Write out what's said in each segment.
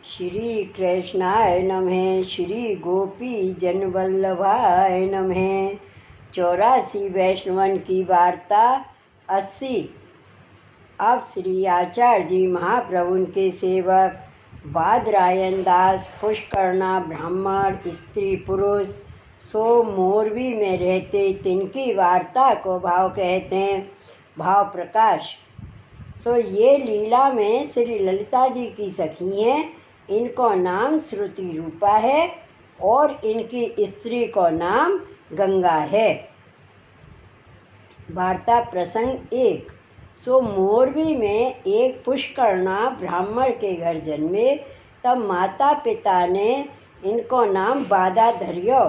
श्री कृष्णाय नमः। श्री गोपी जन वल्लभाय नमः। 84 वैष्णवन की वार्ता 80। अब श्री आचार्य जी महाप्रभु के सेवक बादरायण दास पुष्करना ब्राह्मण स्त्री पुरुष सो मोरवी में रहते, तिनकी वार्ता को भाव कहते हैं। भाव प्रकाश। सो ये लीला में श्री ललिता जी की सखी हैं। इनको नाम श्रुति रूपा है और इनकी स्त्री को नाम गंगा है। वार्ता प्रसंग 1। सो मोरवी में एक पुष्करना ब्राह्मण के घर जन्मे। तब माता पिता ने इनको नाम बादा धरियो।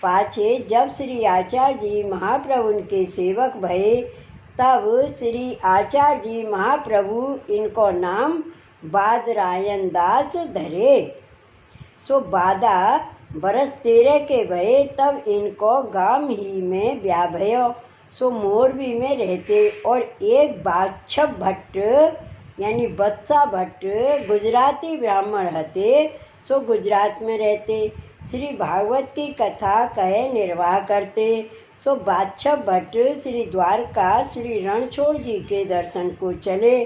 पाछे जब श्री आचार्य जी महाप्रभु के सेवक भये, तब श्री आचार्य जी महाप्रभु इनको नाम बादरायण दास धरे। सो बादा बरस 13 के भये, तब इनको गांव ही में ब्याह भयो। सो मोरवी में रहते और एक बाछब भट्ट यानी बत्सा भट्ट गुजराती ब्राह्मण हते। सो गुजरात में रहते, श्री भागवत की कथा कहे निर्वाह करते। सो बाछब भट्ट श्री द्वारका श्री रणछोड़ जी के दर्शन को चले।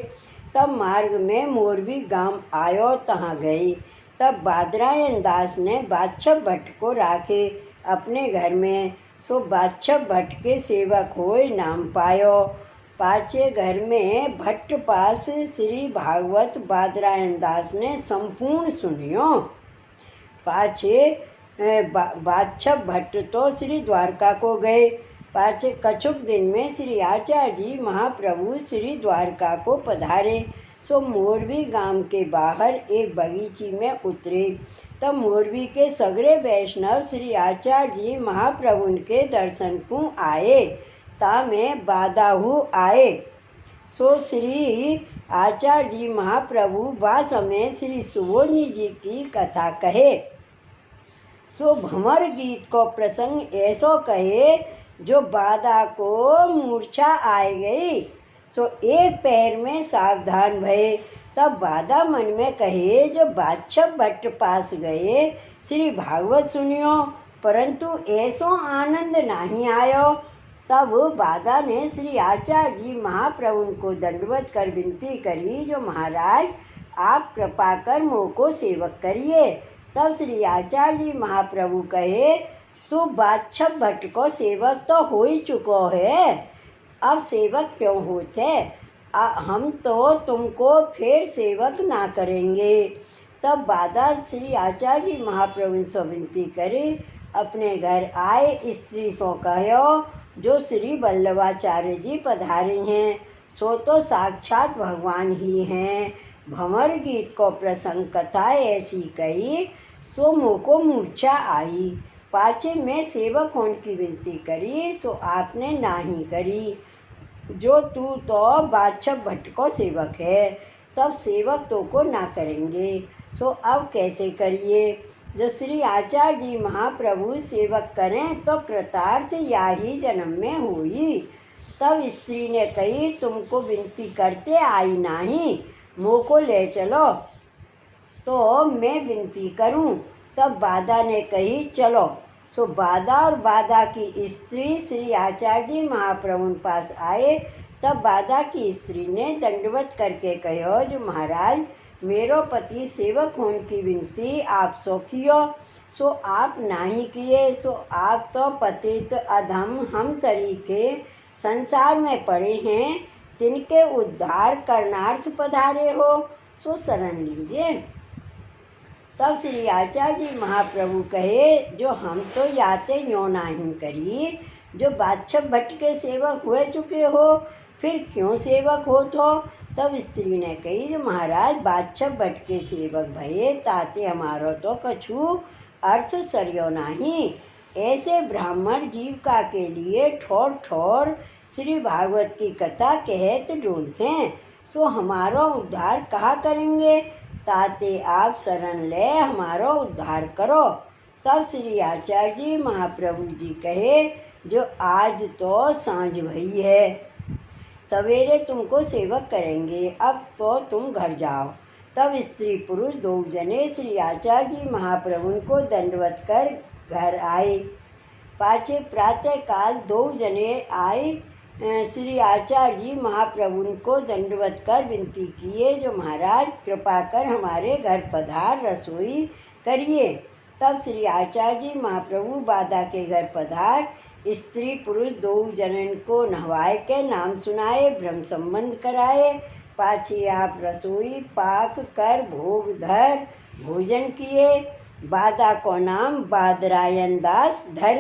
तब मार्ग में मोरवी गांव आयो, तहाँ गए। तब बादरायण दास ने बाछब भट्ट को राखे अपने घर में। सो बाछब भट्ट के सेवक होय नाम पायो। पाछे घर में भट्ट पास श्री भागवत बादरायण दास ने संपूर्ण सुनियो। पाछे बाछब भट्ट तो श्री द्वारका को गए। पाछे कछुक दिन में श्री आचार्य जी महाप्रभु श्री द्वारका को पधारे। सो मोरवी गांव के बाहर एक बगीची में उतरे। तब मोरवी के सगरे वैष्णव श्री आचार्य जी महाप्रभु के दर्शन को आए। तामें बादाहु आए। सो श्री आचार्य जी महाप्रभु वा समय श्री सुबोधनी जी की कथा कहे। सो भंवर गीत को प्रसंग ऐसो कहे, जो बादा को मूर्छा आए गई। सो एक पैर में सावधान भये। तब बादा मन में कहे, जो बाछब भट्ट पास गए श्री भागवत सुनियो, परंतु ऐसो आनंद नहीं आयो। तब बादा ने श्री आचार्य जी महाप्रभु को दंडवत कर विनती करी, जो महाराज आप कृपा कर मोह को सेवक करिए। तब श्री आचार्य जी महाप्रभु कहे, तू बाछब भट्ट को सेवक तो हो ही चुको है, अब सेवक क्यों होते? हम तो तुमको फिर सेवक ना करेंगे। तब बादा श्री आचार्य जी महाप्रभु से विनती करे, अपने घर आए स्त्री सो कहो, जो श्री वल्लभाचार्य जी पधारे हैं, सो तो साक्षात भगवान ही हैं। भंवर गीत को प्रसंग कथा ऐसी कही, सो मुँह को मूर्छा आई। पाछे में सेवक होने की विनती करी, सो आपने नाही करी, जो तू तो बाछब भट्ट को सेवक है, तब सेवक तो को ना करेंगे। सो अब कैसे करिए? जो श्री आचार्य जी महाप्रभु सेवक करें तो कृतार्थ या ही जन्म में हुई। तब स्त्री ने कही, तुमको विनती करते आई नहीं, मुँह को ले चलो तो मैं विनती करूं। तब बादा ने कही, चलो। सो बादा और बादा की स्त्री श्री आचार्य जी महाप्रभु पास आए। तब बादा की स्त्री ने दंडवत करके कहो, जो महाराज मेरो पति सेवक होने की विनती आप सो कियो, सो आप नहीं किए। सो आप तो पतित अधम हम सरीखे संसार में पड़े हैं, तिनके उद्धार करनार्थ पधारे हो, सो शरण लीजिए। तब श्री आचार्य जी महाप्रभु कहे, जो हम तो याते यो नहीं करी, जो बाछब भट्ट के सेवक हुए चुके हो, फिर क्यों सेवक हो तो? तब स्त्री ने कही, जो महाराज बाछब भट्ट के सेवक भये, ताते हमारो तो कछु अर्थ सरियो नहीं। ऐसे ब्राह्मण जीविका के लिए ठोर ठोर श्री भागवत की कथा कहत ढूंढते हैं, सो हमारो उद्धार कहाँ करेंगे? ताते आप शरण ले हमारो उद्धार करो। तब श्री आचार्य जी महाप्रभु जी कहे, जो आज तो सांझ भई है, सवेरे तुमको सेवक करेंगे, अब तो तुम घर जाओ। तब स्त्री पुरुष दो जने श्री आचार्य जी महाप्रभु को दंडवत कर घर आए। पाछे प्रातः काल दो जने आए श्री आचार्य जी महाप्रभु को दंडवत कर विनती किए, जो महाराज कृपा कर हमारे घर पधार, रसोई करिए। तब श्री आचार्य जी महाप्रभु बादा के घर पधार स्त्री पुरुष दो जनन को नहवाए के नाम सुनाए, ब्रह्म संबंध कराए। पाछे आप रसोई पाक कर भोग धर भोजन किए। बादा को नाम बादरायण दास धर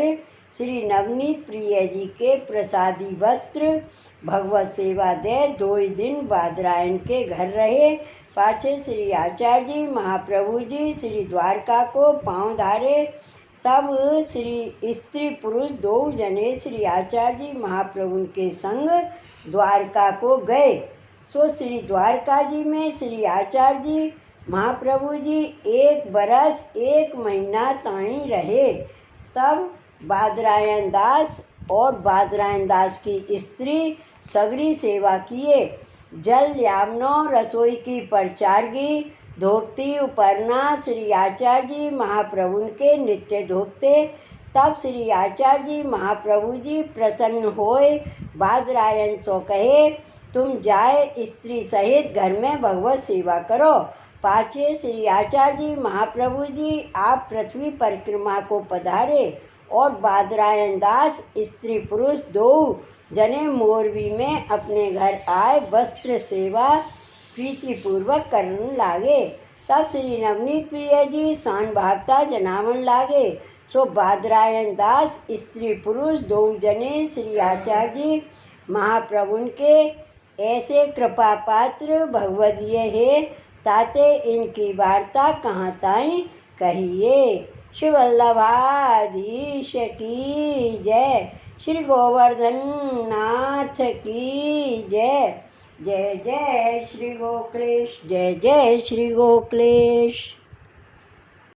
श्री नवनीत प्रिय जी के प्रसादी वस्त्र भगवत सेवा दे। 2 दिन बादरायण के घर रहे। पाछे श्री आचार्य जी महाप्रभु जी श्री द्वारका को पांव धारे। तब श्री स्त्री पुरुष 2 जने श्री आचार्य जी महाप्रभु के संग द्वारका को गए। सो श्री द्वारका जी में श्री आचार्य जी महाप्रभु जी 1 बरस 1 महीना ताई रहे। तब बादरायण दास और बादरायण दास की स्त्री सगरी सेवा किए। जल यामनो रसोई की परचारगी धोपती उपरना श्री आचार्य जी महाप्रभु के नित्य धोपते। तब श्री आचार्य जी महाप्रभु जी प्रसन्न होए। बादरायण सो कहे, तुम जाए स्त्री सहित घर में भगवत सेवा करो। पाछे श्री आचार्य जी महाप्रभु जी आप पृथ्वी परिक्रमा को पधारे और बादरायण दास स्त्री पुरुष 2 जने मोरबी में अपने घर आए, वस्त्र सेवा प्रीतिपूर्वक करने लागे। तब श्री नवनीत प्रिय जी शान भावता जनावन लागे। सो बादरायण दास स्त्री पुरुष 2 जने श्री आचार्य जी महाप्रभु के ऐसे कृपा पात्र भगवदीय है, ताते इनकी वार्ता कहाँ ताई कहिए। श्री वल्लभाधीश की जय। श्री गोवर्धन नाथ की जय। जय जय श्री गोकुलेश, जय जय श्री गोकुलेश।